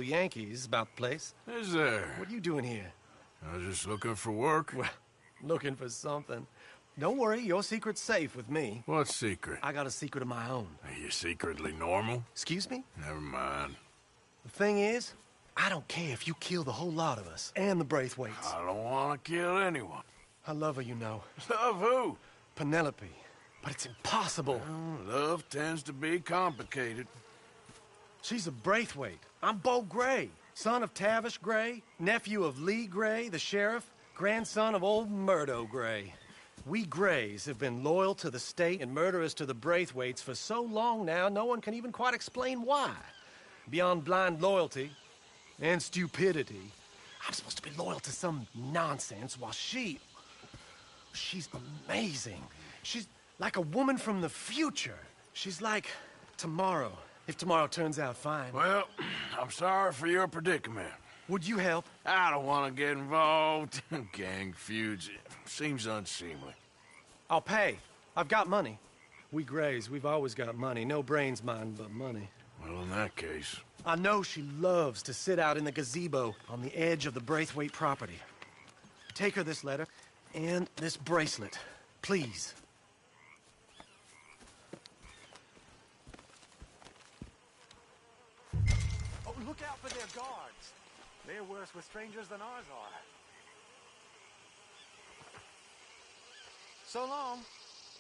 Yankees about the place. Is there? What are you doing here? I was just looking for work. Well, looking for something. Don't worry, your secret's safe with me. What secret? I got a secret of my own. Are you secretly normal? Excuse me? Never mind. The thing is, I don't care if you kill the whole lot of us, and the Braithwaites. I don't want to kill anyone. I love her, you know. Love who? Penelope. But it's impossible. Well, love tends to be complicated. She's a Braithwaite. I'm Bo Gray, son of Tavish Gray, nephew of Lee Gray, the sheriff, grandson of old Murdo Gray. We Grays have been loyal to the state and murderous to the Braithwaites for so long now, no one can even quite explain why. Beyond blind loyalty and stupidity, I'm supposed to be loyal to some nonsense while she's amazing. She's like a woman from the future. She's like tomorrow, if tomorrow turns out fine. Well, I'm sorry for your predicament. Would you help? I don't want to get involved. Gang feuds seems unseemly. I'll pay. I've got money. We Grays, we've always got money. No brains, mind, but money. Well, in that case... I know she loves to sit out in the gazebo on the edge of the Braithwaite property. Take her this letter and this bracelet, please. Oh, look out for their guards. They're worse with strangers than ours are. So long,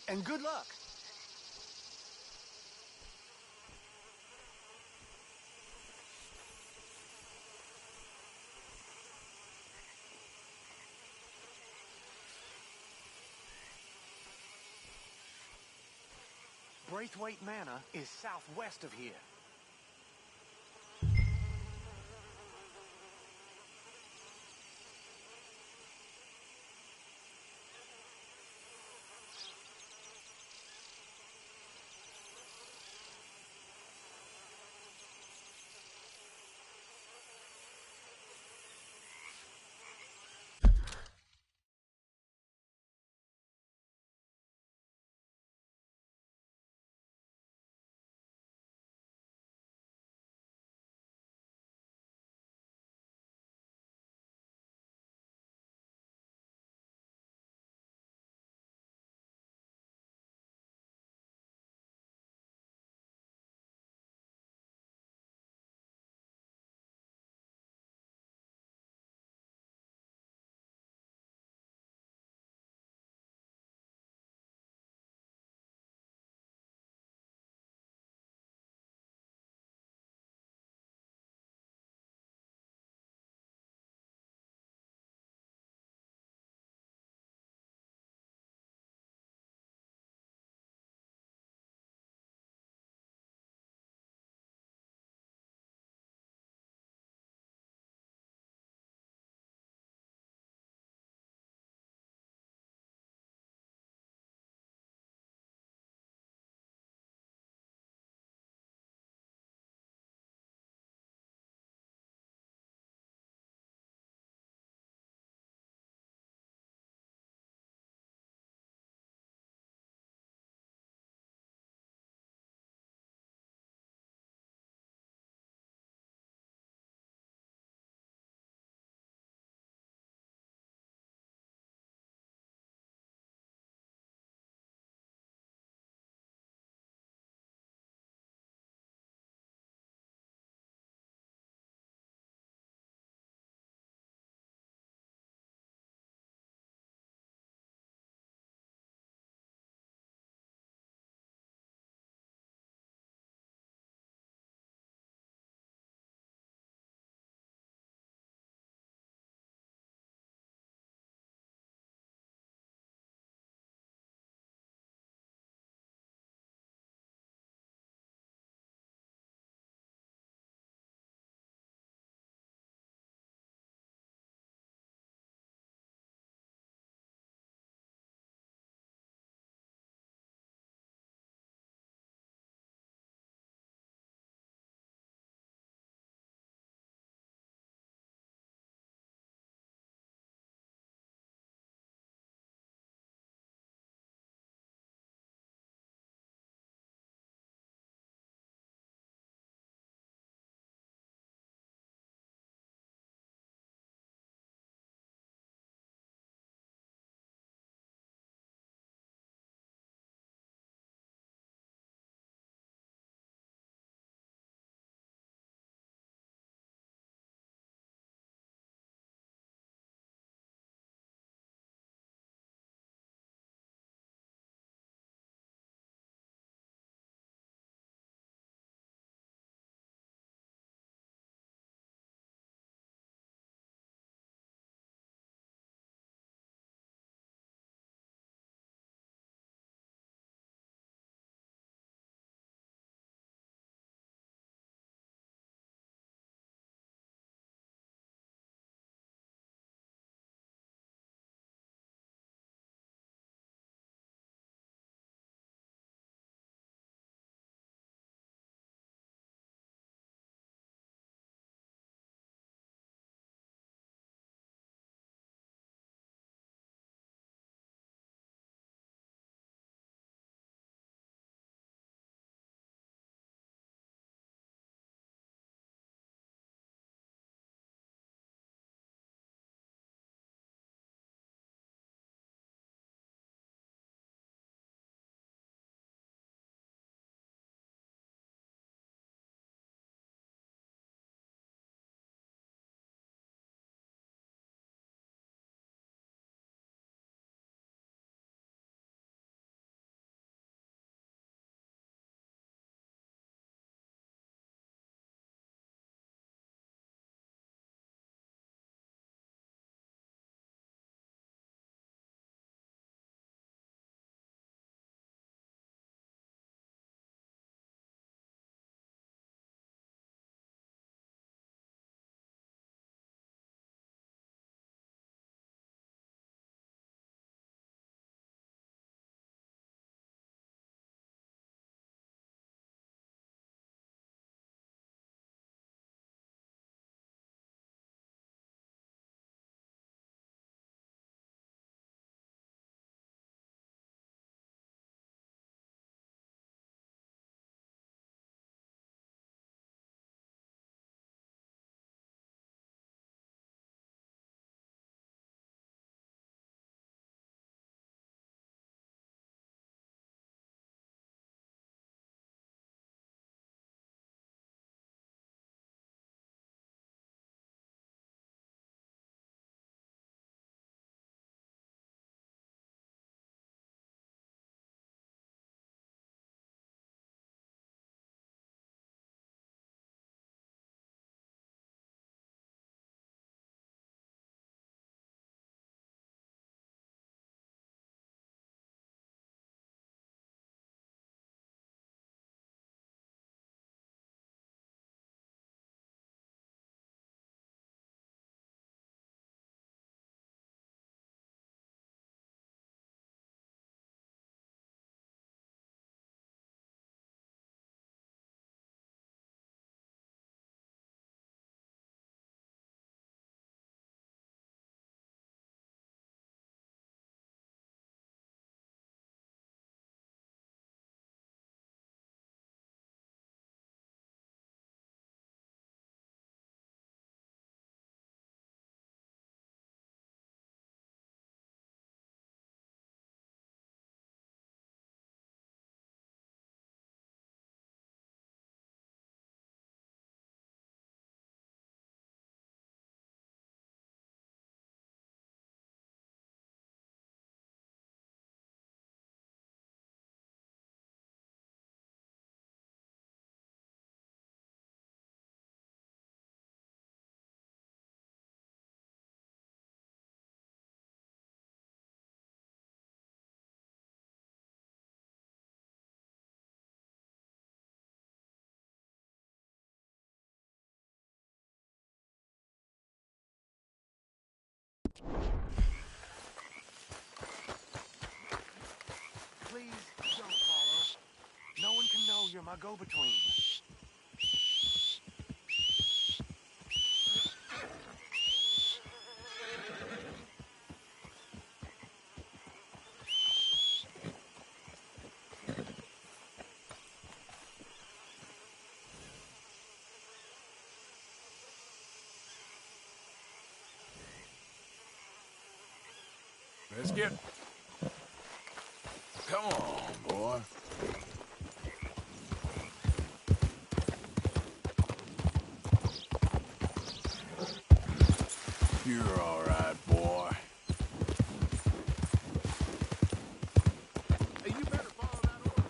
and good luck. Braithwaite Manor is southwest of here. my go-between. Let's get... Come on, boy. You're all right, boy. Hey, you better follow that order,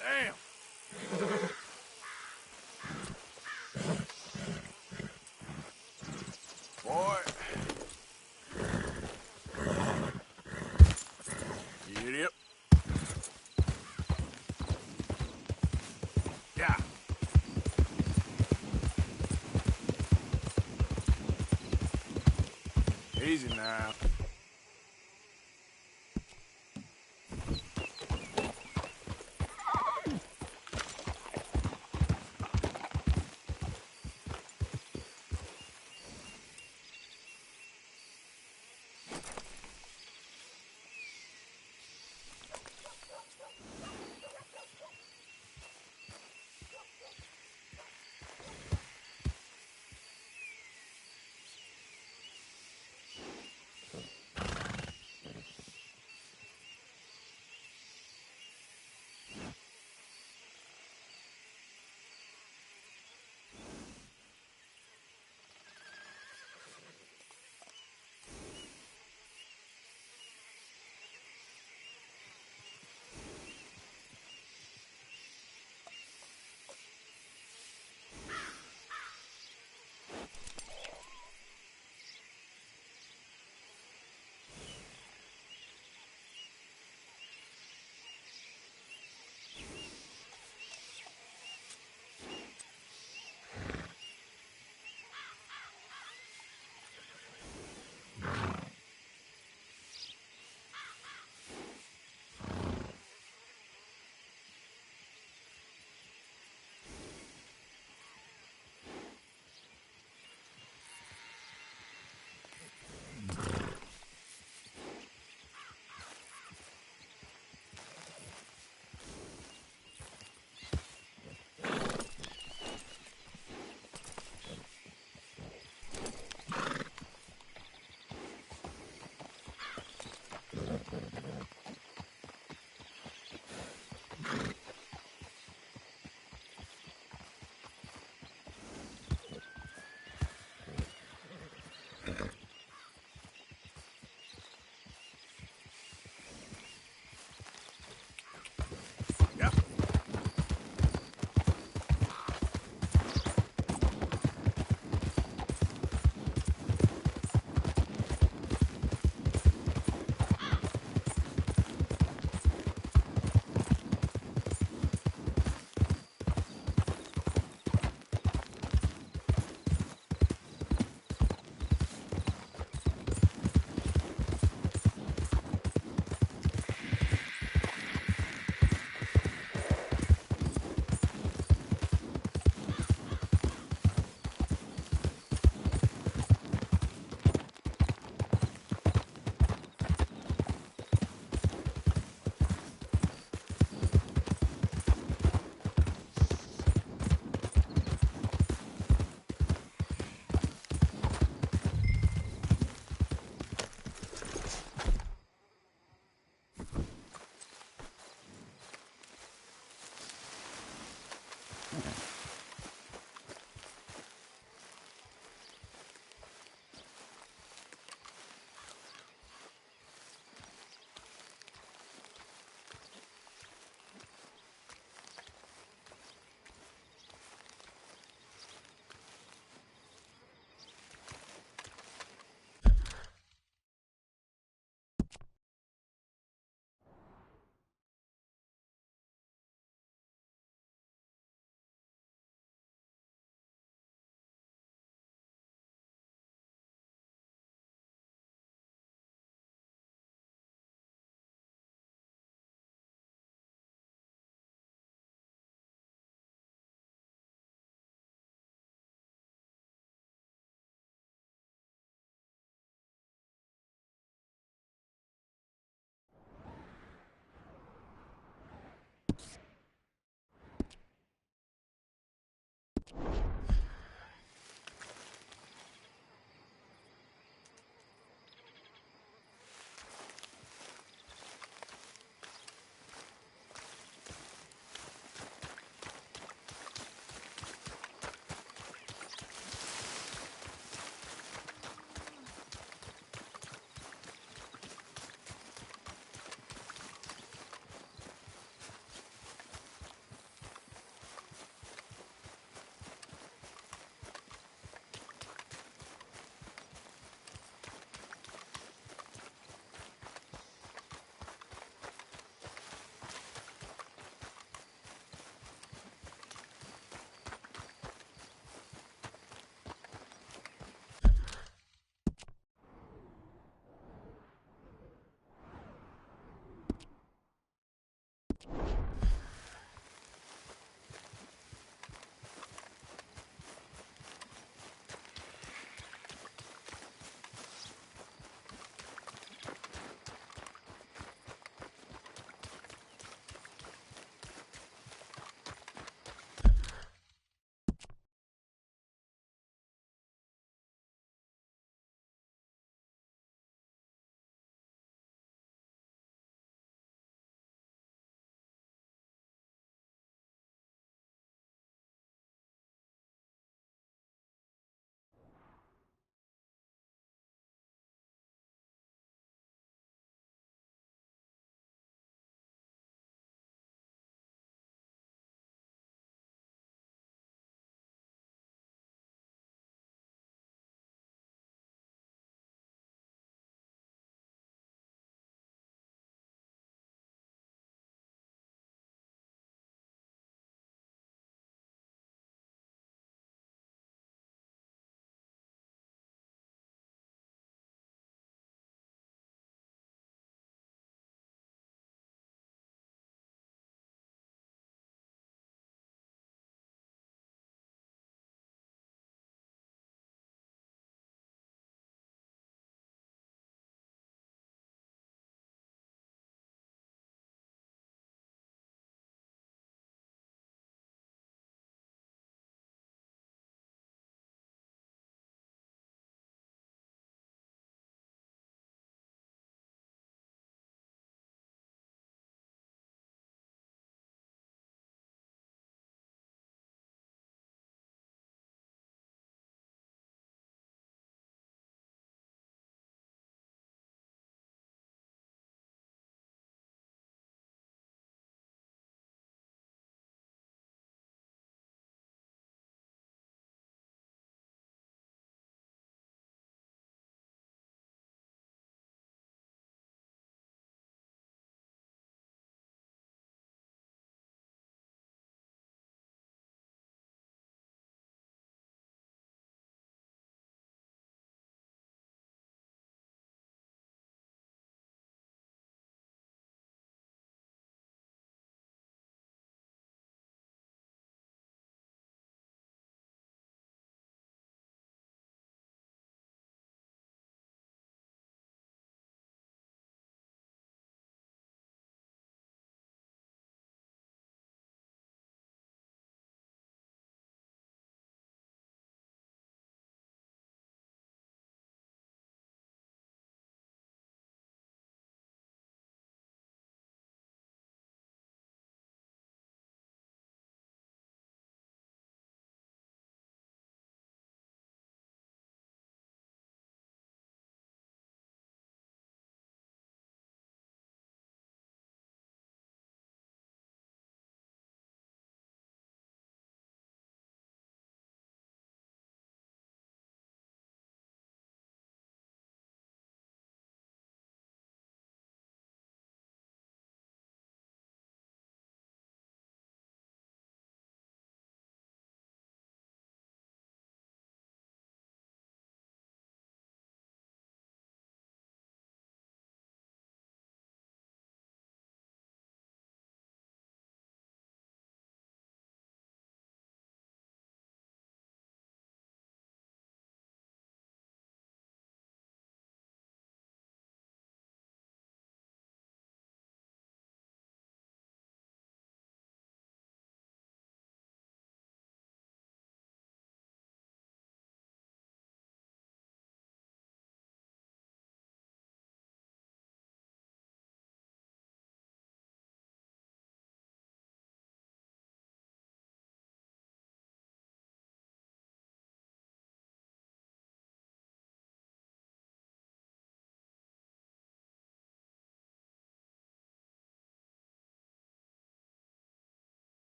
Damn! Boy. Get up. Yeah. Easy now.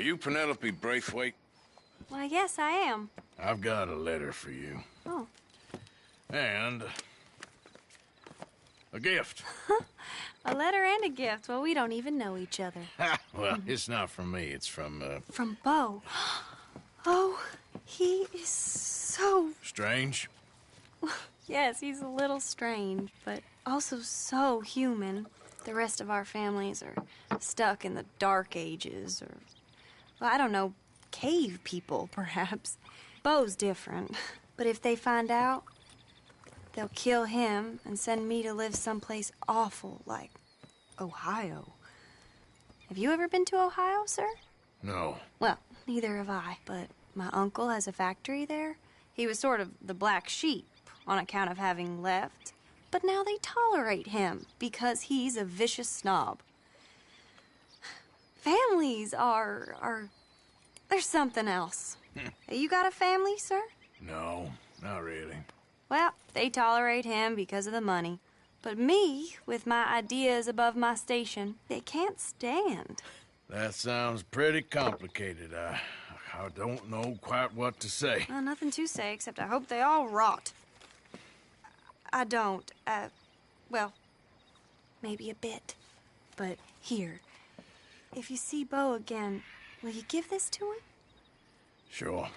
you Penelope Braithwaite? Why, yes, I am. I've got a letter for you. Oh. And a gift. A letter and a gift. Well, we don't even know each other. Well, it's not from me. It's from, From Bo. Oh, he is so... Strange. Yes, he's a little strange, but also so human. The rest of our families are stuck in the dark ages, or, well, I don't know, cave people, perhaps. Bo's different. But if they find out, they'll kill him and send me to live someplace awful like Ohio. Have you ever been to Ohio, sir? No. Well, neither have I, but my uncle has a factory there. He was sort of the black sheep on account of having left, but now they tolerate him because he's a vicious snob. Families are there's something else. You got a family, sir? No, not really. Well, they tolerate him because of the money. But me, with my ideas above my station, they can't stand. That sounds pretty complicated. I don't know quite what to say. Well, nothing to say, except I hope they all rot. I don't, well, maybe a bit. But here, if you see Bo again, will you give this to him? Sure.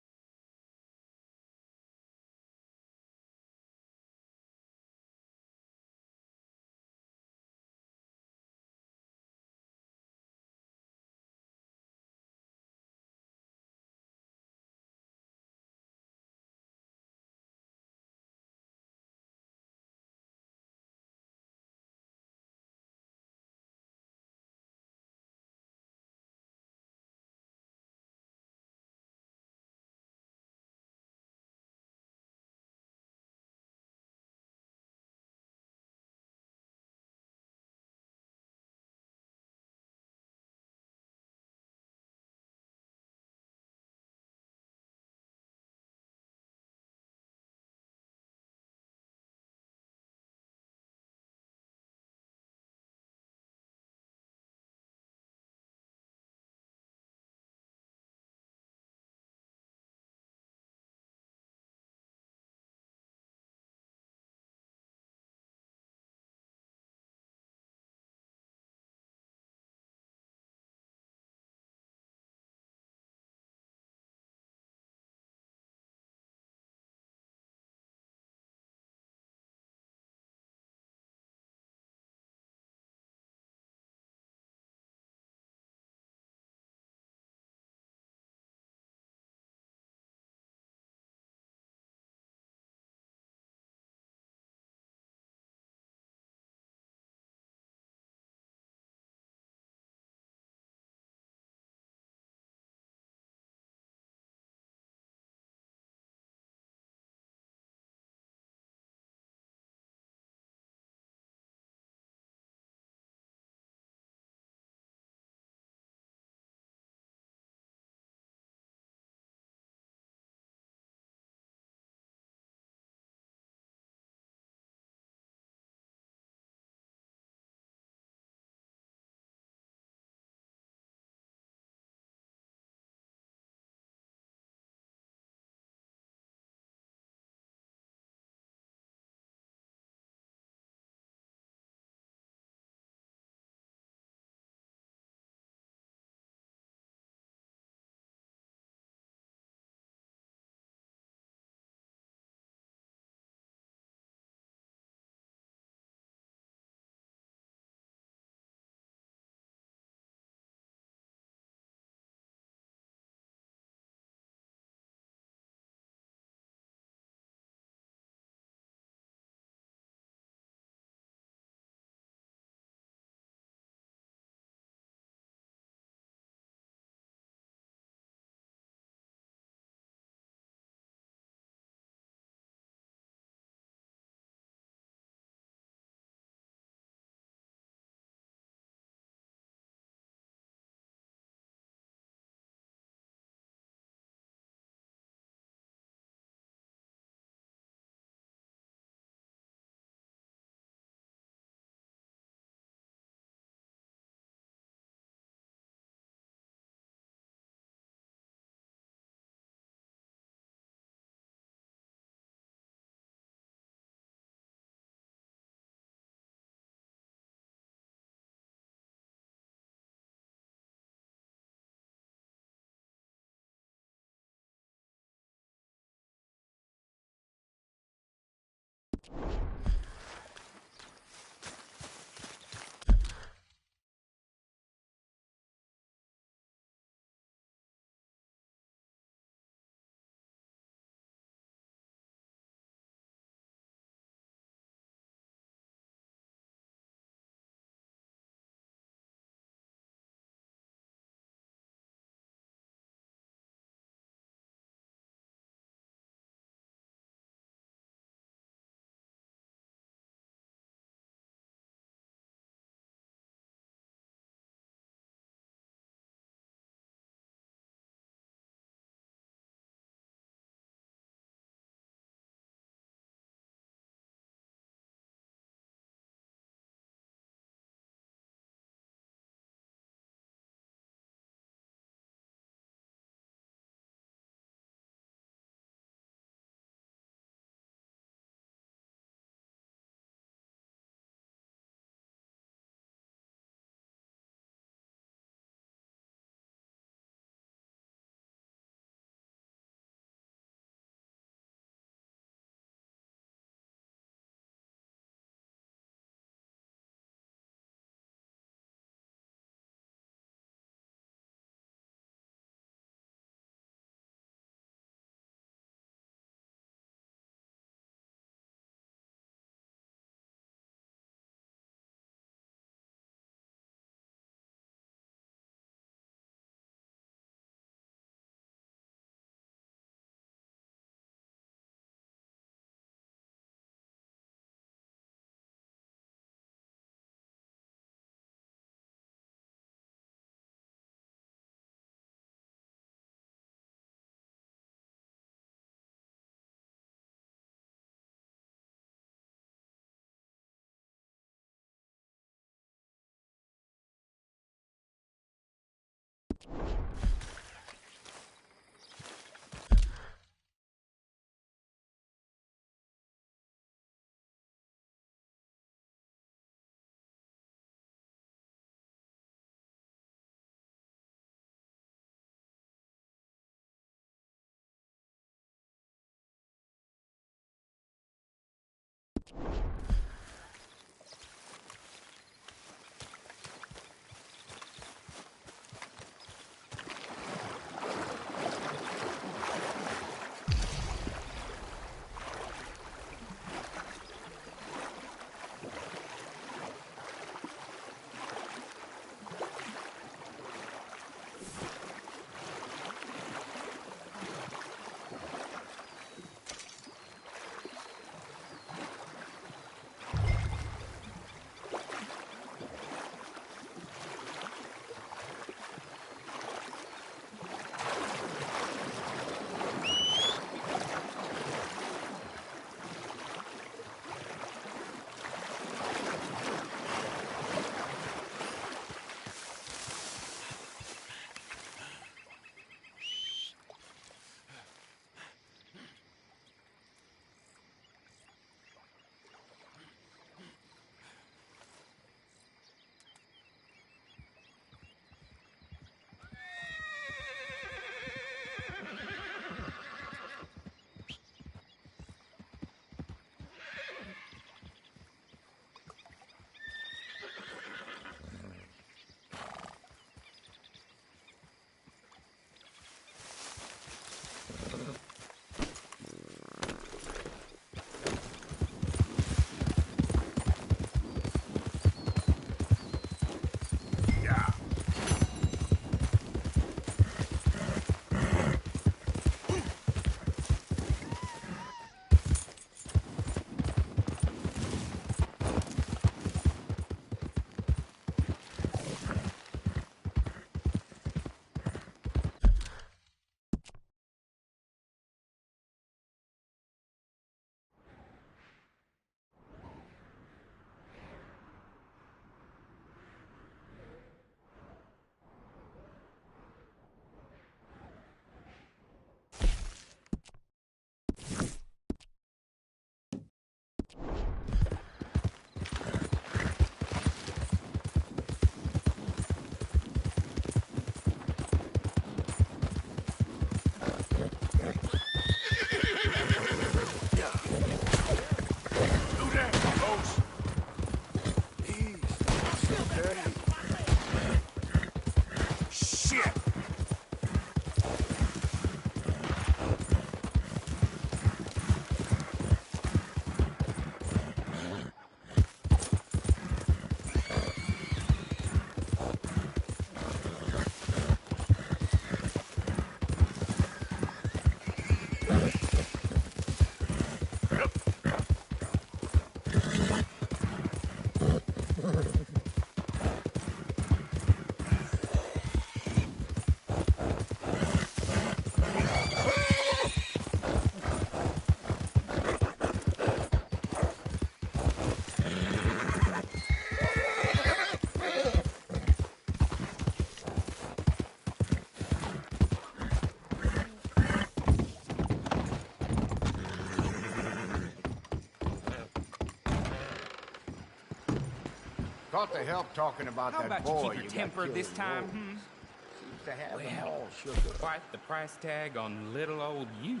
Got the help talking about How that about boy you keep your temper this time? Seems to have them Well, all sugar. quite the price tag on little old you.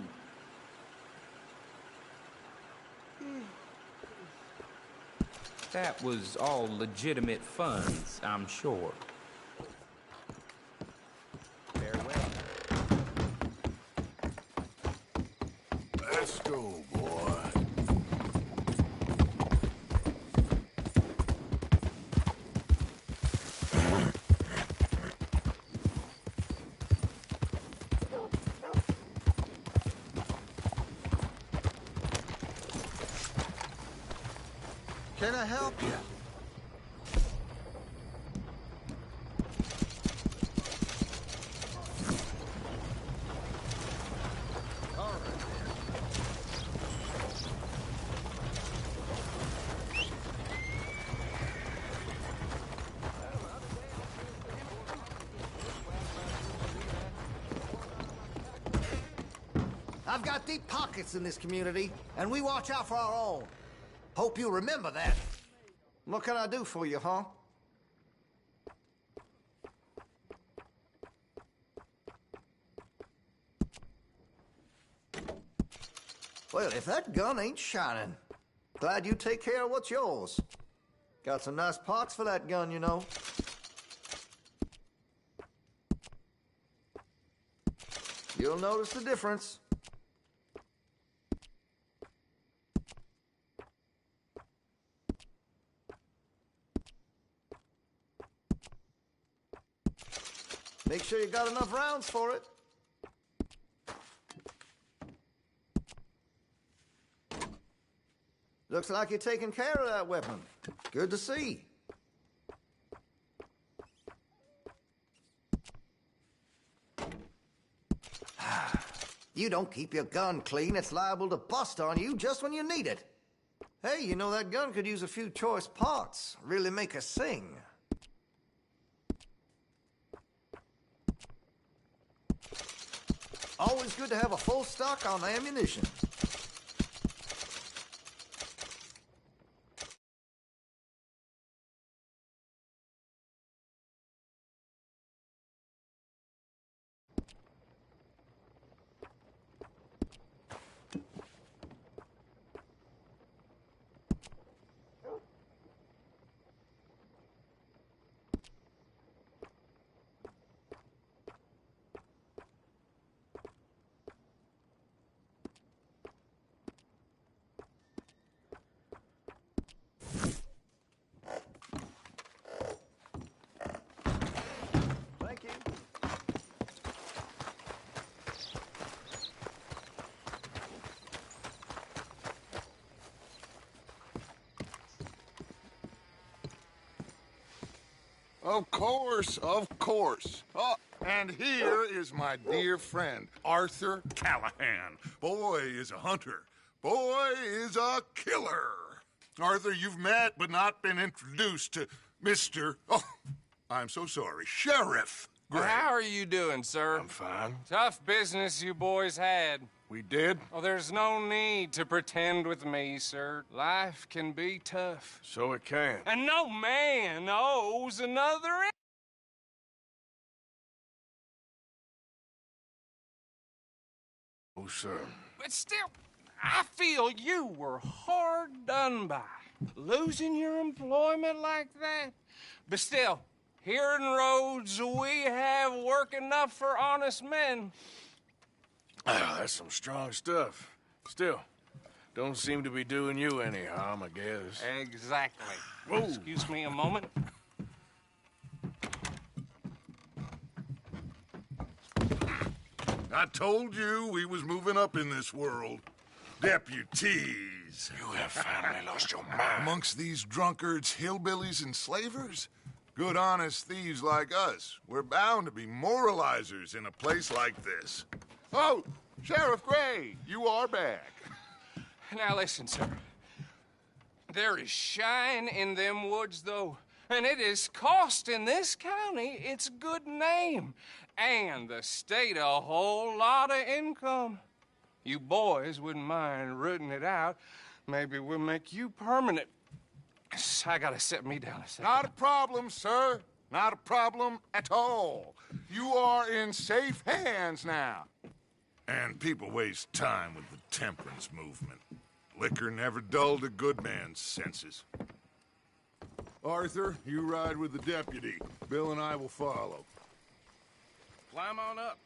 That was all legitimate funds, I'm sure. Very well. Let's go, boy. Can I help you? All right. I've got deep pockets in this community, and we watch out for our own. Hope you remember that. What can I do for you, huh? Well, if that gun ain't shining, glad you take care of what's yours. Got some nice parts for that gun, you know. You'll notice the difference. Make sure you got enough rounds for it. Looks like you're taking care of that weapon. Good to see. You don't keep your gun clean, it's liable to bust on you just when you need it. Hey, you know that gun could use a few choice parts. Really make her sing. Always good to have a full stock on ammunition. Thank you. Of course, of course. Oh, and here is my dear friend, Arthur Callahan. Boy is a hunter. Boy is a killer. Arthur, you've met but not been introduced to Mr. Oh, I'm so sorry, Sheriff Gray. Well, how are you doing, sir? I'm fine. Tough business you boys had. We did? Oh, there's no need to pretend with me, sir. Life can be tough. So it can. And no man owes another. Oh, sir. But still, I feel you were hard done by. Losing your employment like that. But still, here in Rhodes, we have work enough for honest men. Oh, that's some strong stuff. Still, don't seem to be doing you any harm, I guess. Exactly. Whoa. Excuse me a moment. I told you we was moving up in this world. Deputies. You have finally lost your mind. Amongst these drunkards, hillbillies, and slavers? Good, honest thieves like us. We're bound to be moralizers in a place like this. Oh, Sheriff Gray, you are back. Now listen, sir. There is shine in them woods, though, and it is costing this county its good name and the state a whole lot of income. You boys wouldn't mind rooting it out. Maybe we'll make you permanent. I gotta set me down a second. Not a problem, sir. Not a problem at all. You are in safe hands now. And people waste time with the temperance movement. Liquor never dulled a good man's senses. Arthur, you ride with the deputy. Bill and I will follow. Climb on up.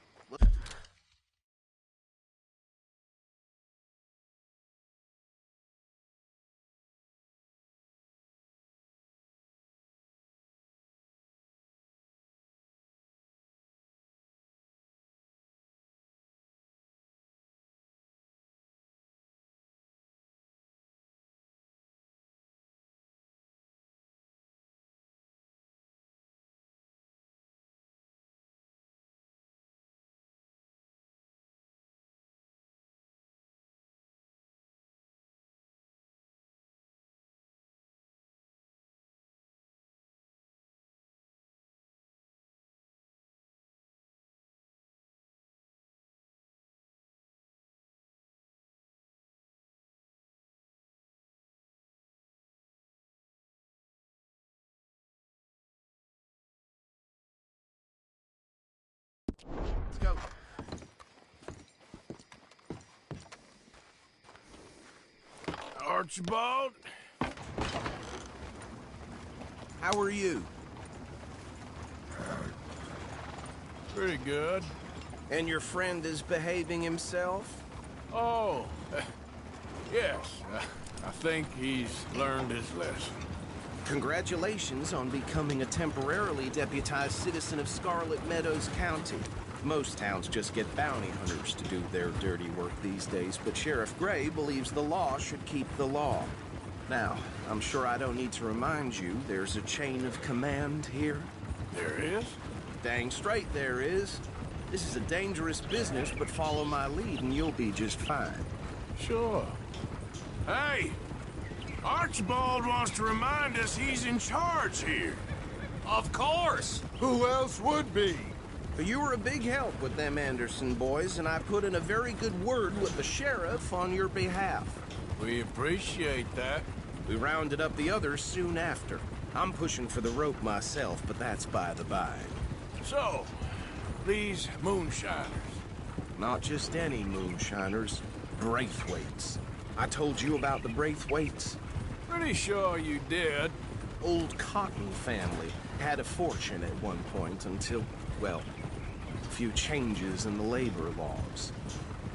Let's go. Archibald? How are you? Pretty good. And your friend is behaving himself? Oh, yes. I think he's learned his lesson. Congratulations on becoming a temporarily deputized citizen of Scarlet Meadows County. Most towns just get bounty hunters to do their dirty work these days, but Sheriff Gray believes the law should keep the law. Now, I'm sure I don't need to remind you there's a chain of command here. There is? Dang straight there is. This is a dangerous business, but follow my lead and you'll be just fine. Sure. Hey! Archibald wants to remind us he's in charge here. Of course. Who else would be? But you were a big help with them Anderson boys, and I put in a very good word with the sheriff on your behalf. We appreciate that. We rounded up the others soon after. I'm pushing for the rope myself, but that's by the by. So, these moonshiners. Not just any moonshiners, Braithwaites. I told you about the Braithwaites. Pretty sure you did. Old Cotton family had a fortune at one point until, well, a few changes in the labor laws.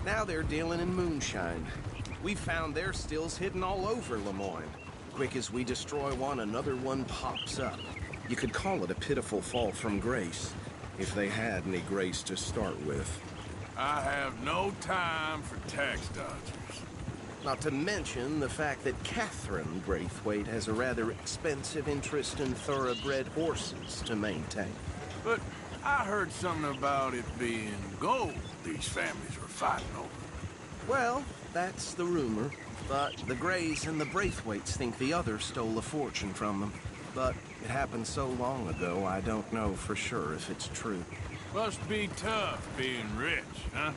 Now they're dealing in moonshine. We found their stills hidden all over Lemoyne. Quick as we destroy one, another one pops up. You could call it a pitiful fall from grace, if they had any grace to start with. I have no time for tax dodgers. Not to mention the fact that Catherine Braithwaite has a rather expensive interest in thoroughbred horses to maintain. But I heard something about it being gold these families were fighting over. Well, that's the rumor. But the Grays and the Braithwaites think the other stole a fortune from them. But it happened so long ago, I don't know for sure if it's true. Must be tough being rich, huh?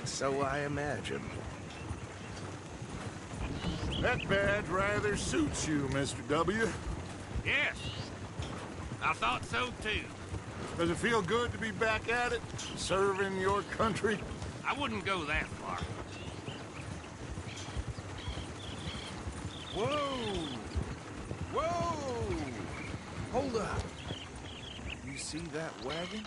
So I imagine. That badge rather suits you, Mr. W. Yes. I thought so, too. Does it feel good to be back at it, serving your country? I wouldn't go that far. Whoa! Whoa! Hold up. You see that wagon?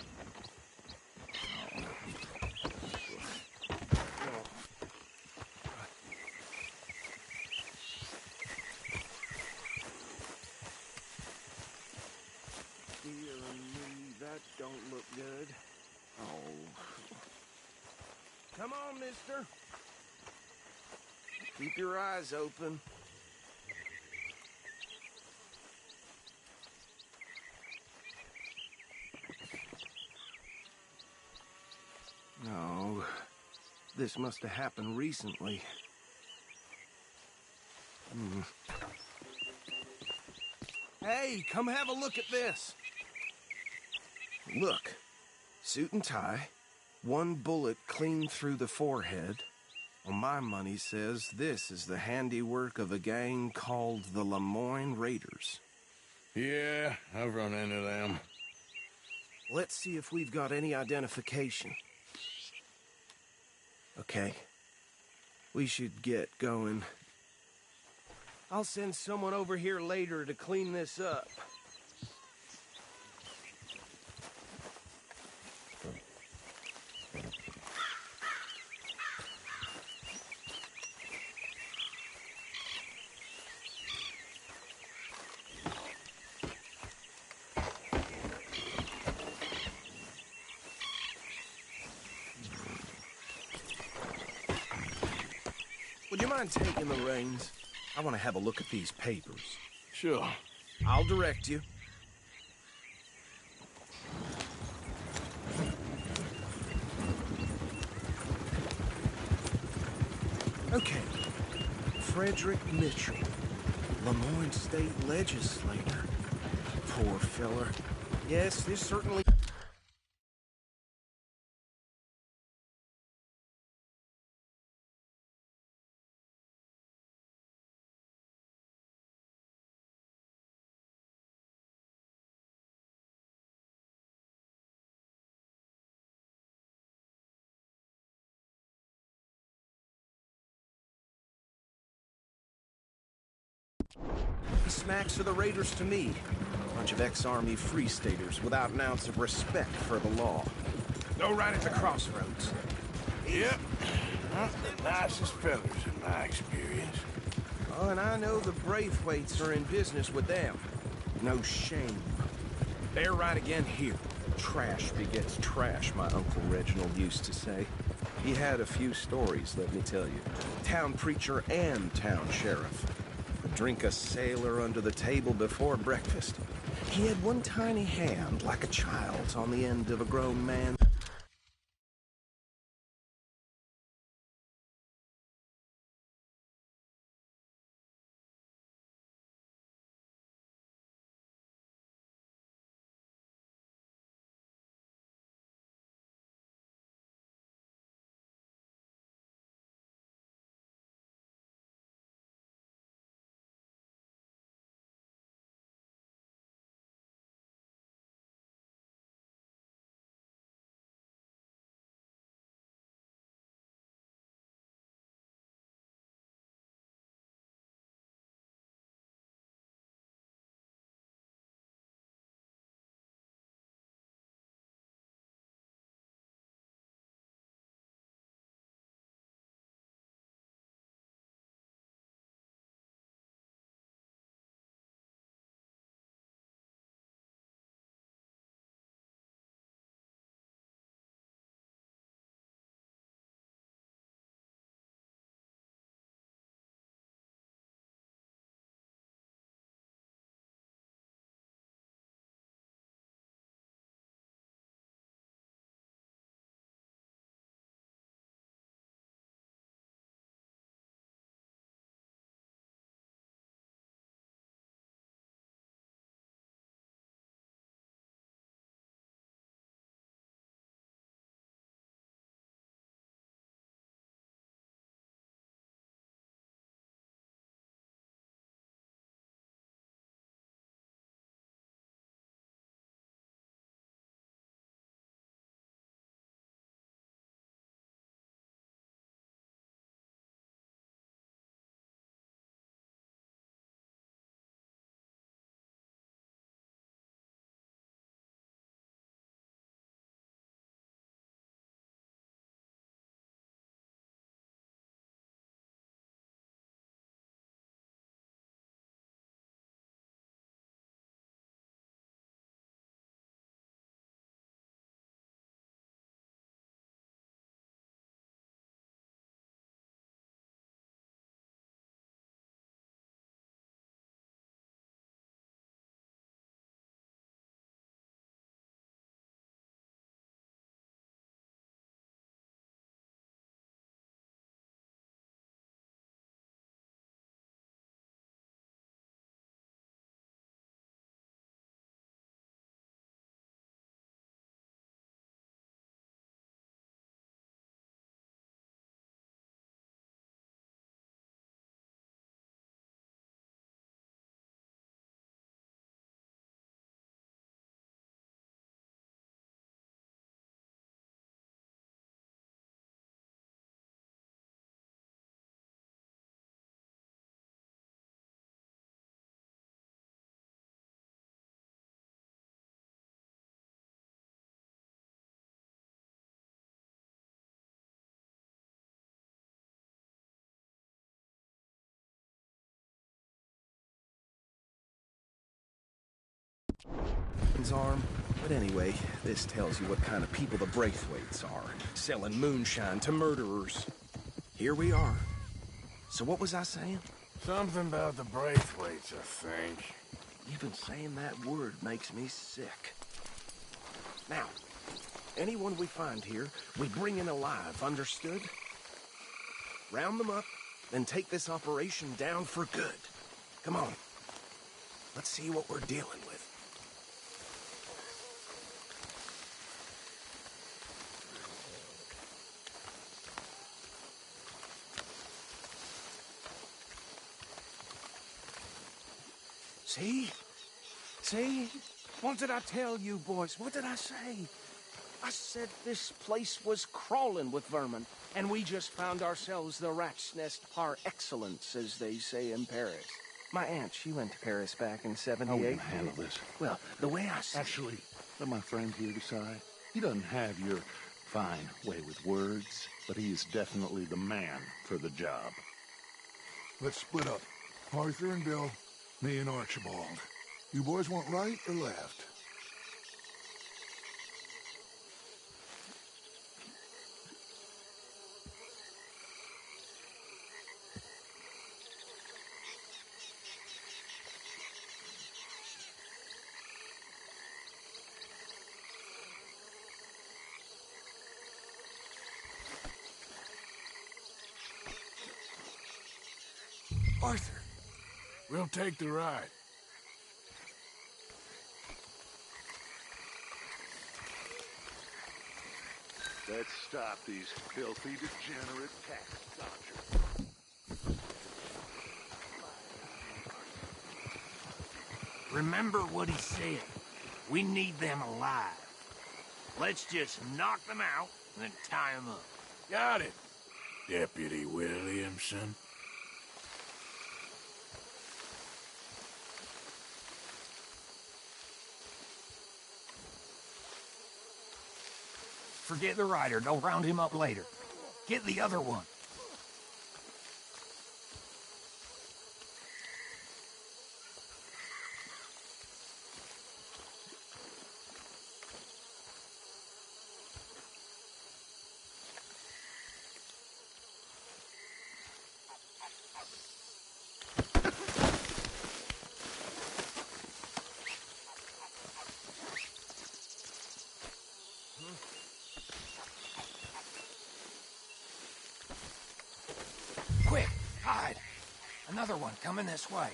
Dear me, that don't look good. Oh. Come on, mister. Keep your eyes open. No, this must have happened recently. Hey, come have a look at this. Look, suit and tie, one bullet clean through the forehead. Well, my money says this is the handiwork of a gang called the Lemoyne Raiders. Yeah, I've run into them. Let's see if we've got any identification. Okay. We should get going. I'll send someone over here later to clean this up. Would you mind taking the reins? I want to have a look at these papers. Sure. I'll direct you. Okay. Frederick Mitchell, Lemoyne State Legislator. Poor feller. Yes, this certainly... He smacks of the Raiders to me. Bunch of ex-Army Free Staters without an ounce of respect for the law. Go right at the crossroads. Yep. Not the nicest fellas in my experience. Oh, and I know the Braithwaites are in business with them. No shame. They're right again here. Trash begets trash, my Uncle Reginald used to say. He had a few stories, let me tell you. Town preacher and town sheriff. Would drink a sailor under the table before breakfast. He had one tiny hand, like a child's, on the end of a grown man. Arm. But anyway, this tells you what kind of people the Braithwaites are, selling moonshine to murderers. Here we are. So what was I saying? Something about the Braithwaites, I think. Even saying that word makes me sick. Now, anyone we find here, we bring in alive, understood? Round them up, then take this operation down for good. Come on. Let's see what we're dealing with. See? See? What did I tell you, boys? What did I say? I said this place was crawling with vermin, and we just found ourselves the rat's nest par excellence, as they say in Paris. My aunt, she went to Paris back in How we '78. gonna handle this? Well, the way I see Actually, let my friend here decide. He doesn't have your fine way with words, but he is definitely the man for the job. Let's split up. Arthur and Bill, me and Archibald. You boys want right or left? Arthur, we'll take the ride. Let's stop these filthy, degenerate tax dodgers. Remember what he said. We need them alive. Let's just knock them out and then tie them up. Got it, Deputy Williamson. Forget the rider. Don't round him up later. Get the other one. Quick, hide. Another one coming this way.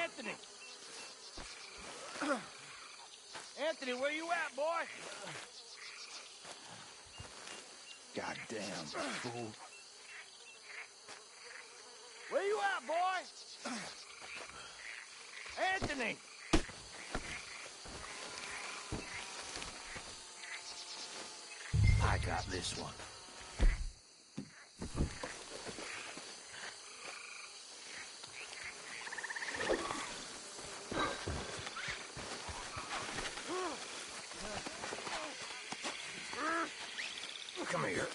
Anthony! Anthony, where you at, boy? Goddamn fool. Where you at, boy? Anthony! I got this one. Come here.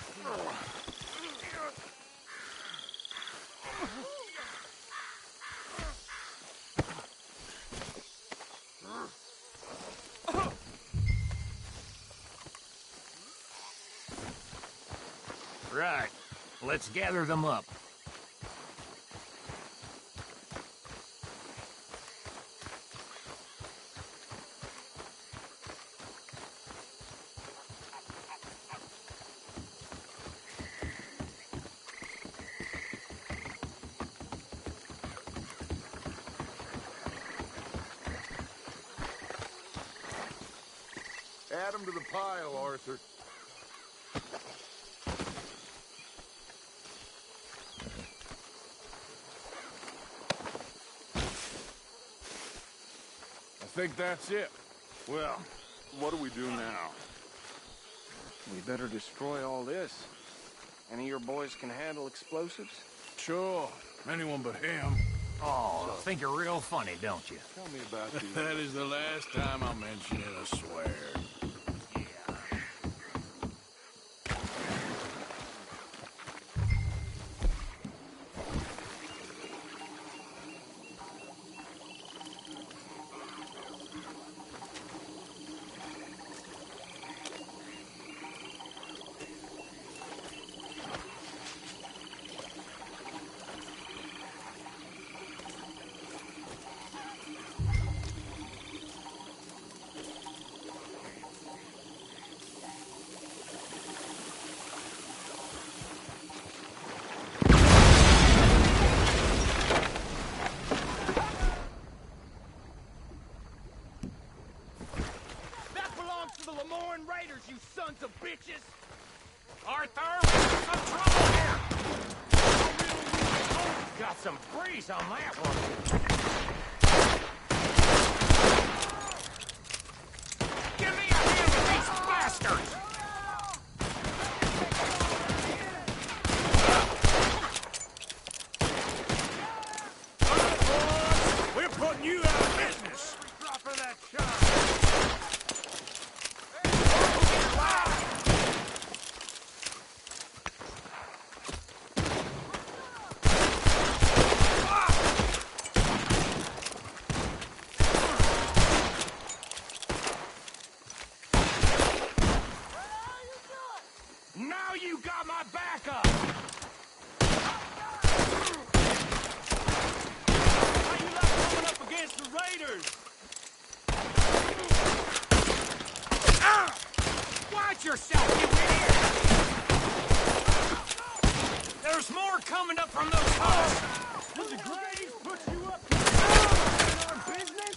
Right. Let's gather them up. Add 'em to the pile, Arthur. I think that's it. Well, what do we do now? we better destroy all this. Any of your boys can handle explosives? Sure, anyone but him. Oh, think you're real funny, don't you? Tell me about these. That is the last time I'll mention it, I swear. You sons of bitches! Arthur, some trouble here! Got some breeze on that one. Give me a hand with these bastards! more coming up from those huts! Did the Graves put you up to in our business?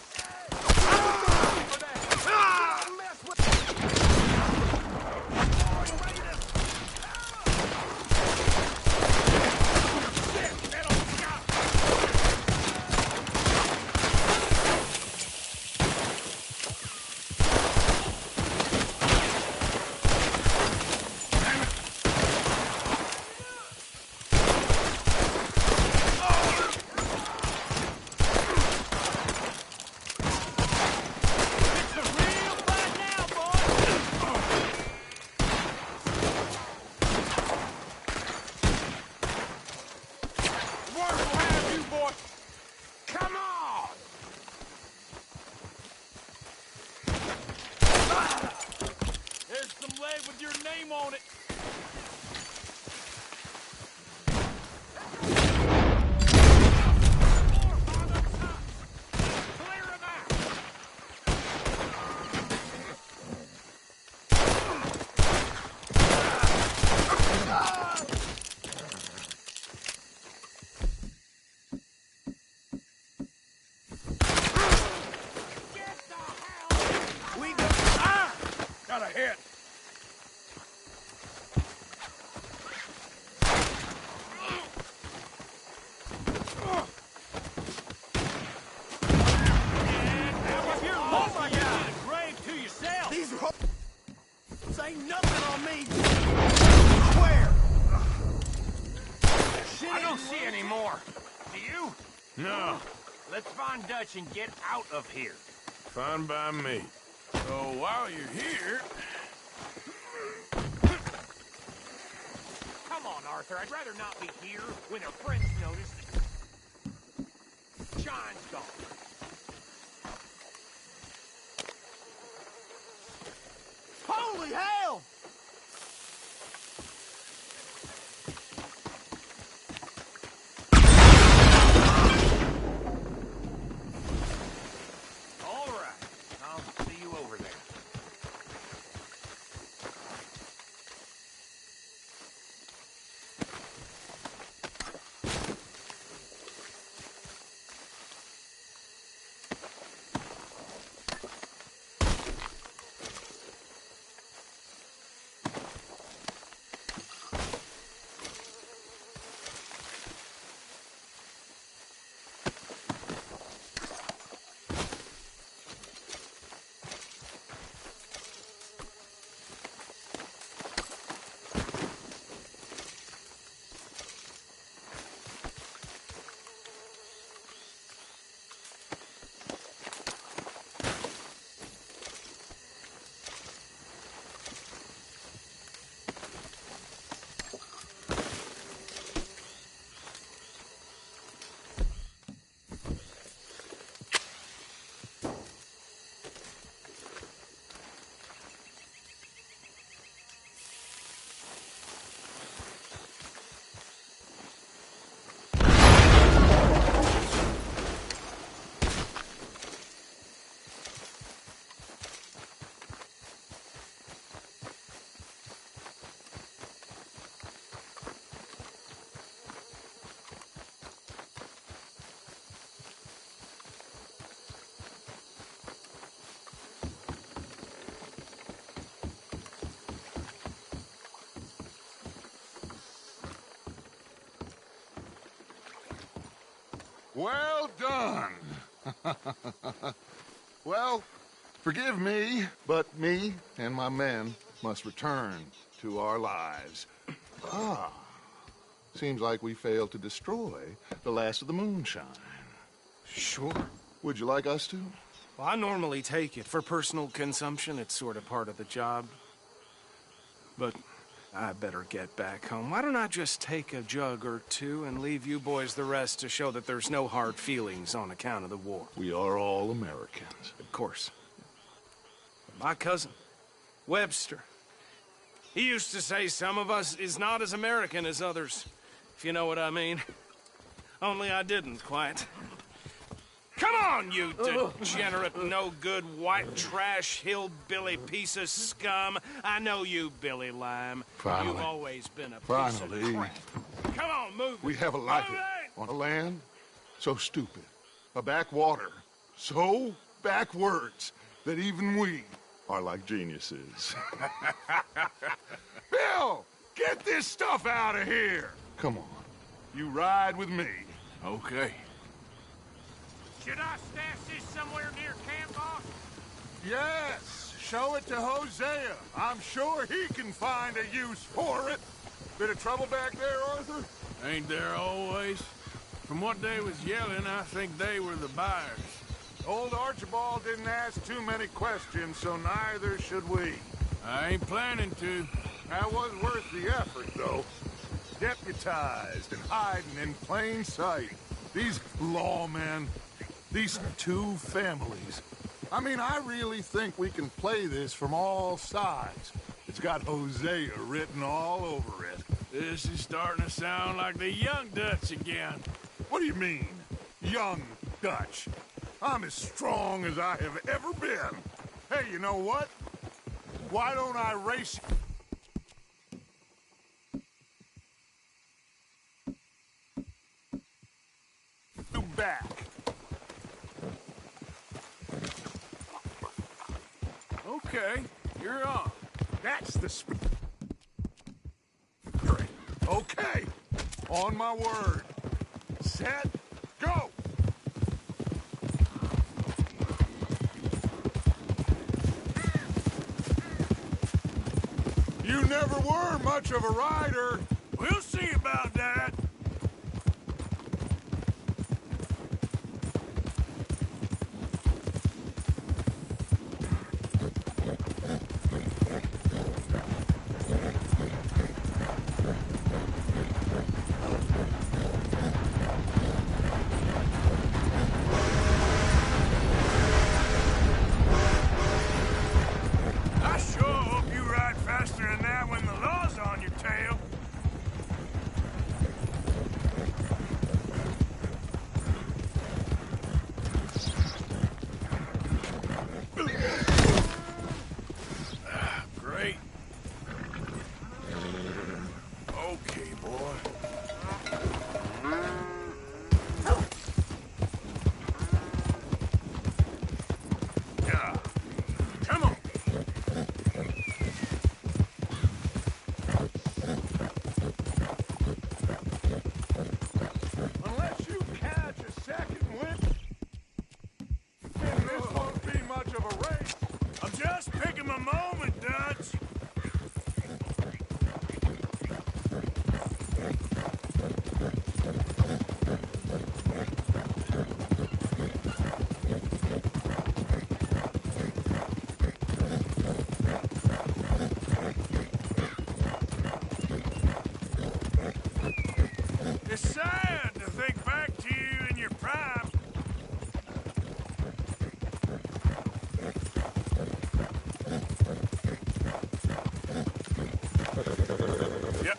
With your name on it. Clear him out. Get the hell! We got a hit. Ain't nothing on me. Where? I don't see any more. Do you? No. Let's find Dutch and get out of here. Fine by me. So while you're here... Come on, Arthur. I'd rather not be here when our friends notice. Shine's gone. Holy hell! All right. I'll see you over there. Well done. Well, forgive me, but me and my men must return to our lives. Seems like we failed to destroy the last of the moonshine. Sure. Would you like us to? Well, I normally take it for personal consumption. It's sort of part of the job. But I better get back home. Why don't I just take a jug or two and leave you boys the rest to show that there's no hard feelings on account of the war? We are all Americans. Of course. But my cousin, Webster, he used to say some of us is not as American as others, if you know what I mean. Only I didn't quite. Come on, you degenerate, no-good, white trash, hillbilly piece of scum. I know you, Billy Lime. Finally. You've always been a piece of crap. Come on, move it. We have a life Move it! on a land so stupid, a backwater so backwards that even we are like geniuses. Bill, get this stuff out of here. Come on, you ride with me. Okay. Should I stash this somewhere near camp, boss? Yes, show it to Hosea. I'm sure he can find a use for it. Bit of trouble back there, Arthur? Ain't there always? From what they was yelling, I think they were the buyers. Old Archibald didn't ask too many questions, so neither should we. I ain't planning to. That was worth the effort, though. Deputized and hiding in plain sight. These lawmen, these two families. I mean, I really think we can play this from all sides. It's got Hosea written all over it. This is starting to sound like the Young Dutch again. What do you mean, young Dutch? I'm as strong as I have ever been. Hey, you know what? Why don't I race you back? Okay, you're on. That's the spirit. Okay, on my word. Set, go! You never were much of a rider. We'll see about that. I sure hope you ride faster than that when the law's on your tail. Great. Okay, boy. Yeah. Come on. Unless you catch a second wind, this won't be much of a race. I'm just picking my moment, Dutch. It's sad to think back to you in your prime. Yep.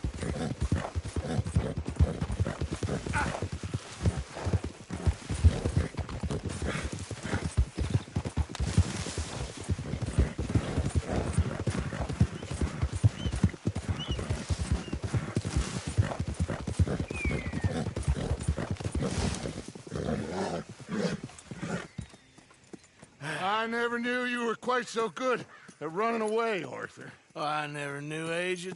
I never knew you were quite so good at running away, Arthur. I never knew age.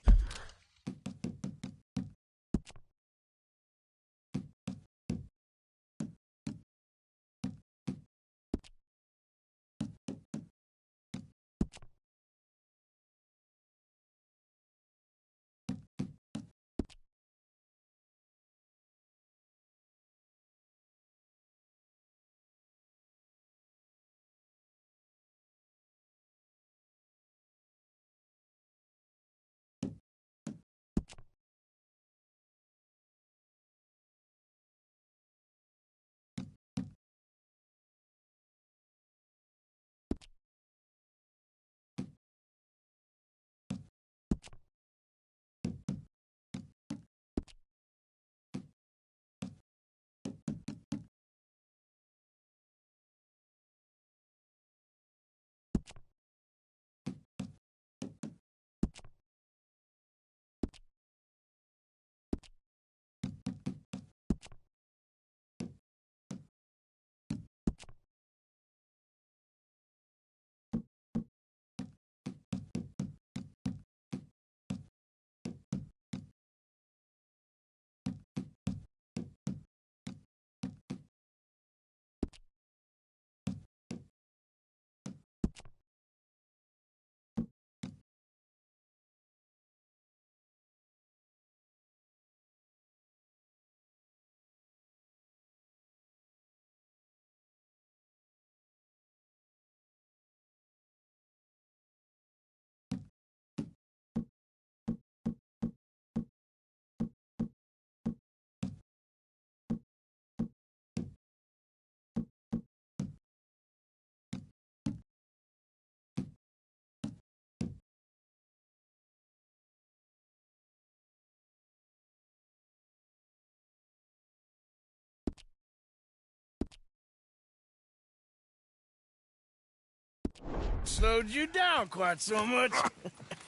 slowed you down quite so much.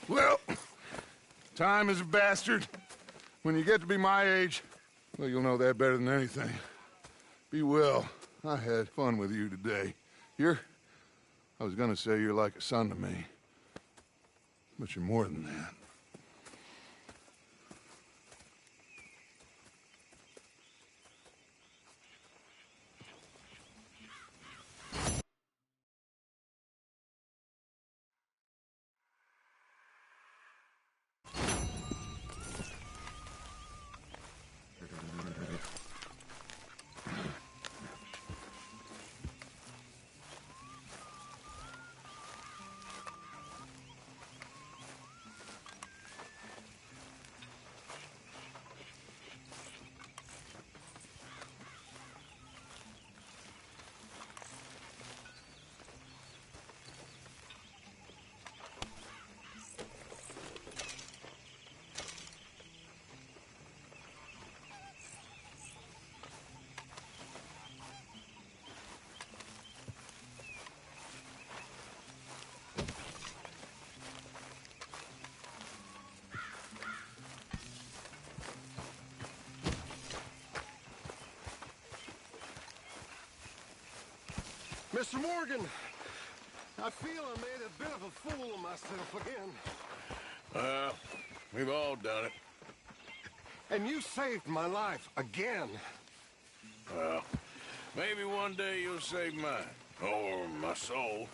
Well, time is a bastard. When you get to be my age, well, you'll know that better than anything. Be well. I had fun with you today. I was gonna say you're like a son to me. But you're more than that. Mr. Morgan, I feel I made a bit of a fool of myself again. We've all done it. And you saved my life again. Well, maybe one day you'll save mine. Or my soul.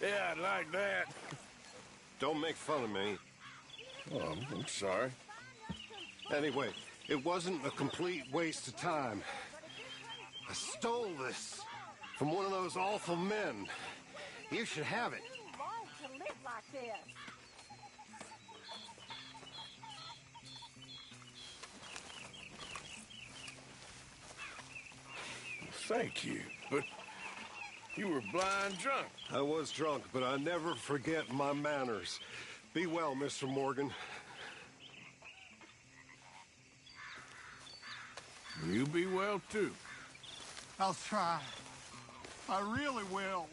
Yeah, I'd like that. Don't make fun of me. Oh, I'm sorry. Anyway, it wasn't a complete waste of time. I stole this from one of those awful men. You should have it. Who wants to live like this? Thank you, but you were blind drunk. I was drunk, but I never forget my manners. Be well, Mr. Morgan. You be well, too. I'll try. I really will.